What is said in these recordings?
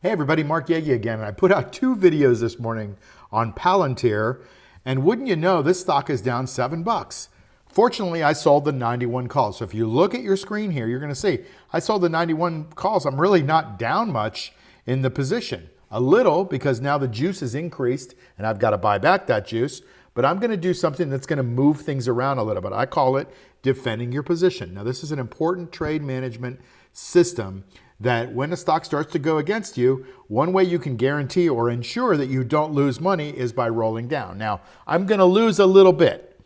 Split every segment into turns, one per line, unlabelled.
Hey everybody, Mark Yegi again. I put out 2 videos this morning on Palantir, and wouldn't you know, this stock is down $7. Fortunately, I sold the 91 calls. So if you look at your screen here, you're gonna see, I sold the 91 calls. I'm really not down much in the position. A little, because now the juice has increased and I've got to buy back that juice, but I'm gonna do something that's gonna move things around a little bit. I call it defending your position. Now this is an important trade management system that when a stock starts to go against you, one way you can guarantee or ensure that you don't lose money is by rolling down. Now, I'm gonna lose a little bit.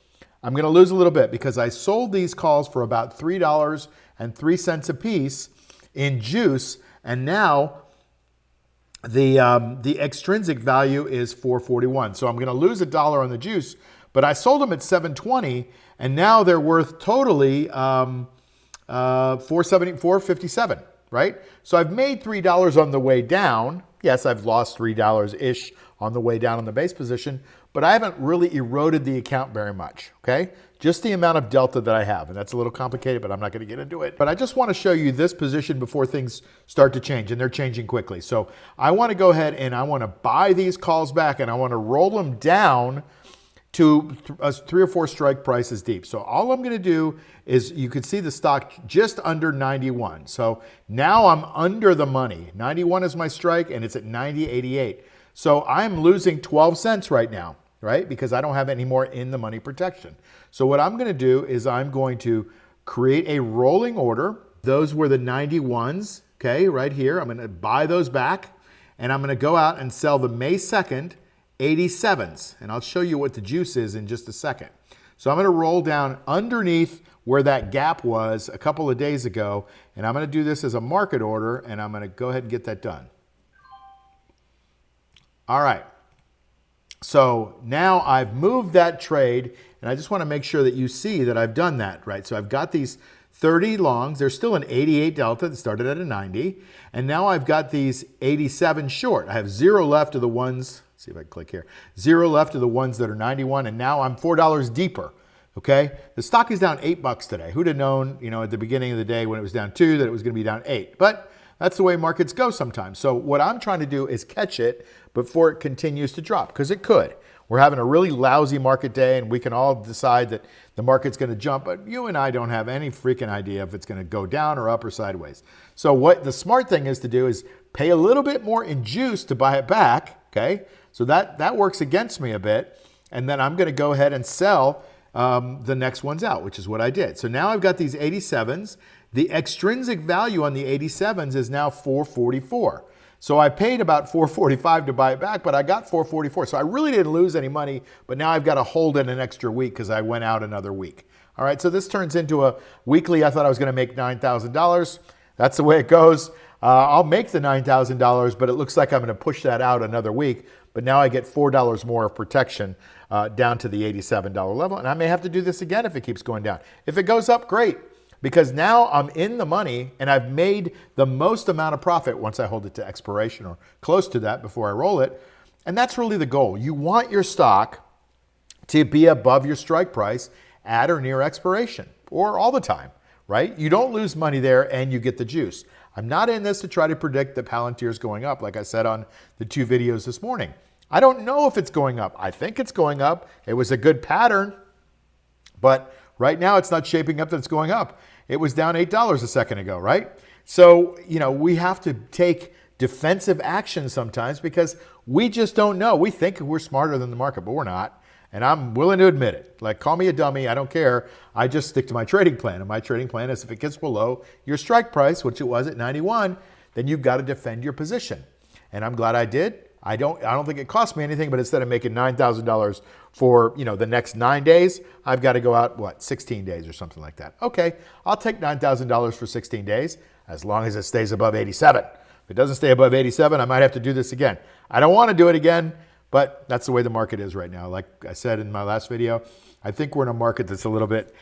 I'm gonna lose a little bit because I sold these calls for about $3.03 a piece in juice, and now the extrinsic value is $4.41. So I'm gonna lose $1 on the juice, but I sold them at $7.20, and now they're worth totally $4.57. Right? So I've made $3 on the way down. Yes, I've lost $3-ish on the way down on the base position, but I haven't really eroded the account very much, okay? Just the amount of delta that I have, and that's a little complicated, but I'm not gonna get into it. But I just wanna show you this position before things start to change, and they're changing quickly. So I wanna go ahead and I wanna buy these calls back, and I wanna roll them down to 3 or 4 strike prices deep. So all I'm gonna do is, you can see the stock just under 91. So now I'm under the money. 91 is my strike and it's at 90.88. So I'm losing 12 cents right now, right? Because I don't have any more in the money protection. So what I'm gonna do is I'm going to create a rolling order. Those were the 91s, okay, right here. I'm gonna buy those back, and I'm gonna go out and sell the May 2nd 87s, and I'll show you what the juice is in just a second. So I'm gonna roll down underneath where that gap was a couple of days ago, and I'm gonna do this as a market order, and I'm gonna go ahead and get that done. All right, so now I've moved that trade, and I just wanna make sure that you see that I've done that, right? So I've got these 30 longs, there's still an 88 delta that started at a 90, and now I've got these 87 short. I have 0 left of the ones, see if I can click here, 0 left of the ones that are 91, and now I'm $4 deeper, okay? The stock is down $8 today. Who'd have known, you know, at the beginning of the day when it was down 2 that it was gonna be down 8? But that's the way markets go sometimes. So what I'm trying to do is catch it before it continues to drop, because it could. We're having a really lousy market day, and we can all decide that the market's gonna jump, but you and I don't have any freaking idea if it's gonna go down or up or sideways. So what the smart thing is to do is pay a little bit more in juice to buy it back, okay? So that works against me a bit, and then I'm gonna go ahead and sell the next ones out, which is what I did. So now I've got these 87s. The extrinsic value on the 87s is now 444. So I paid about 445 to buy it back, but I got 444. So I really didn't lose any money, but now I've got to hold it an extra week because I went out another week. All right, so this turns into a weekly. I thought I was gonna make $9,000. That's the way it goes. I'll make the $9,000, but it looks like I'm gonna push that out another week. But now I get $4 more of protection down to the $87 level. And I may have to do this again if it keeps going down. If it goes up, great. Because now I'm in the money and I've made the most amount of profit once I hold it to expiration or close to that before I roll it. And that's really the goal. You want your stock to be above your strike price at or near expiration, or all the time, right? You don't lose money there and you get the juice. I'm not in this to try to predict that Palantir is going up, like I said on the 2 videos this morning. I don't know if it's going up. I think it's going up. It was a good pattern, but right now it's not shaping up that it's going up. It was down $8 a second ago, right? So, you know, we have to take defensive action sometimes because we just don't know. We think we're smarter than the market, but we're not. And I'm willing to admit it. Like, call me a dummy, I don't care. I just stick to my trading plan. And my trading plan is if it gets below your strike price, which it was at 91, then you've got to defend your position. And I'm glad I did. I don't think it cost me anything, but instead of making $9,000 for, you know, the next 9 days, I've got to go out, what, 16 days or something like that. Okay, I'll take $9,000 for 16 days as long as it stays above 87. If it doesn't stay above 87, I might have to do this again. I don't want to do it again, but that's the way the market is right now. Like I said in my last video, I think we're in a market that's a little bit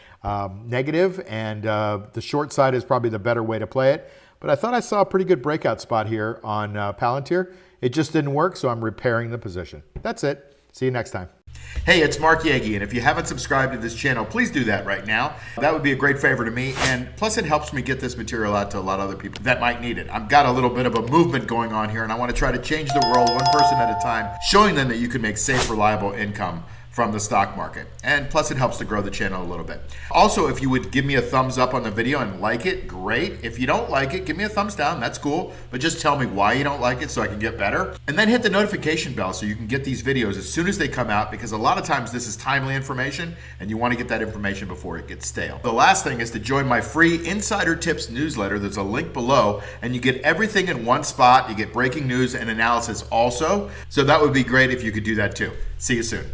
negative, and the short side is probably the better way to play it. But I thought I saw a pretty good breakout spot here on Palantir. It just didn't work, so I'm repairing the position. That's it. See you next time. Hey, it's Mark Yagi, and if you haven't subscribed to this channel, please do that right now. That would be a great favor to me, and plus it helps me get this material out to a lot of other people that might need it. I've got a little bit of a movement going on here, and I want to try to change the world one person at a time, showing them that you can make safe, reliable income from the stock market. And plus it helps to grow the channel a little bit. Also, if you would give me a thumbs up on the video and like it, great. If you don't like it, give me a thumbs down, that's cool. But just tell me why you don't like it so I can get better. And then hit the notification bell so you can get these videos as soon as they come out, because a lot of times this is timely information and you want to get that information before it gets stale. The last thing is to join my free Insider Tips newsletter. There's a link below and you get everything in one spot. You get breaking news and analysis also. So that would be great if you could do that too. See you soon.